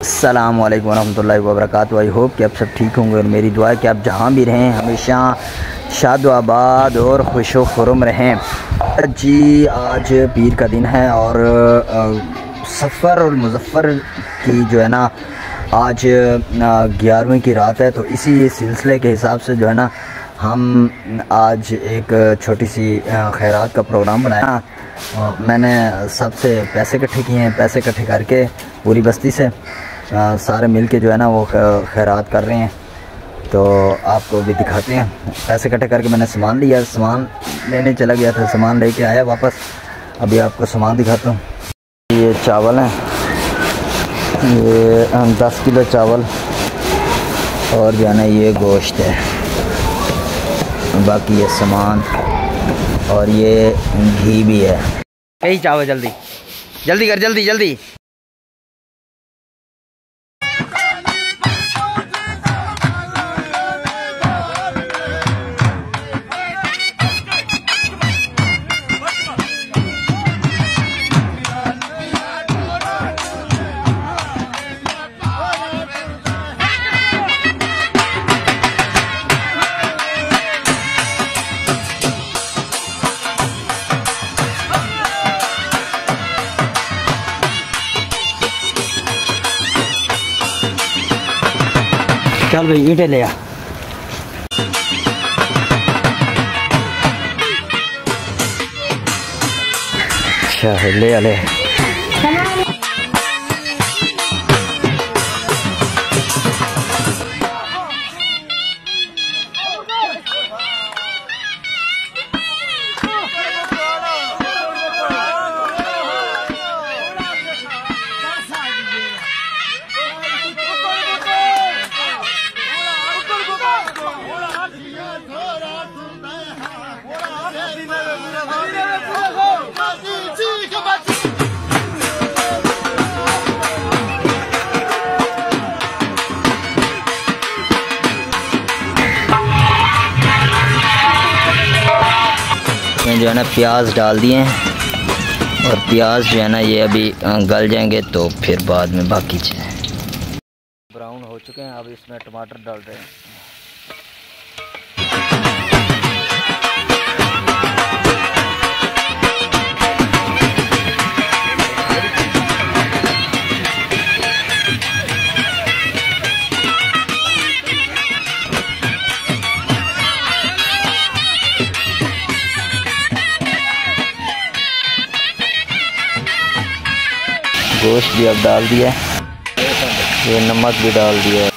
अस्सलाम वालेकुम रहमतुल्लाहि व बरकातुहू। आई होप कि आप सब ठीक होंगे और मेरी दुआ है कि आप जहाँ भी रहें हमेशा शाद व आबाद और खुश व खुर्म रहें। जी आज पीर का दिन है और सफ़र और मुज़फ़्फ़र की जो है ना आज 11वीं की रात है, तो इसी सिलसिले के हिसाब से जो है ना हम आज एक छोटी सी खैरात का प्रोग्राम बनाया। मैंने सबसे पैसे इकट्ठे किए हैं, पैसे इकट्ठे करके पूरी बस्ती से सारे मिल के जो है ना वो खैरात कर रहे हैं। तो आपको भी दिखाते हैं। पैसे इकट्ठे करके मैंने सामान लिया, सामान लेने चला गया था, सामान लेके आया वापस। अभी आपको सामान दिखाता हूँ। ये चावल हैं, ये 10 किलो चावल और जो है ना ये गोश्त है, बाकी ये सामान और ये घी भी है। कहीं चावल जल्दी जल्दी कर, जल्दी जल्दी। चल भाई ईंटें ले आ। अच्छा ले आ ले। जो है ना प्याज डाल दिए हैं और प्याज जो है ना ये अभी गल जाएंगे तो फिर बाद में बाकी चीज़ें ब्राउन हो चुके हैं। अब इसमें टमाटर डाल रहे हैं। गोश्त भी अब डाल दिया, ये नमक भी डाल दिया।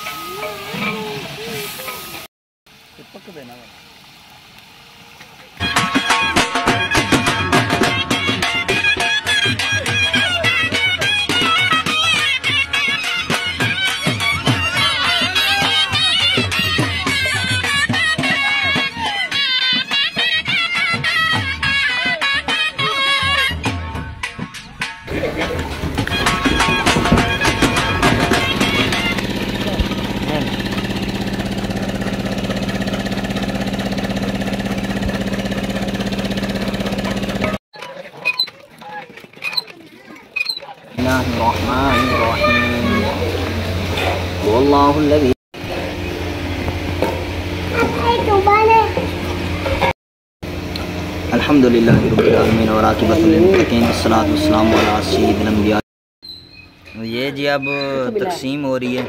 अल्हम्दुलिल्लाहि रब्बिल आलमीन और आक़िबतुल मुत्तक़ीन वस्सलातु वस्सलामु अला सय्यिदिल अंबिया। ये जी अब तक़सीम हो रही है।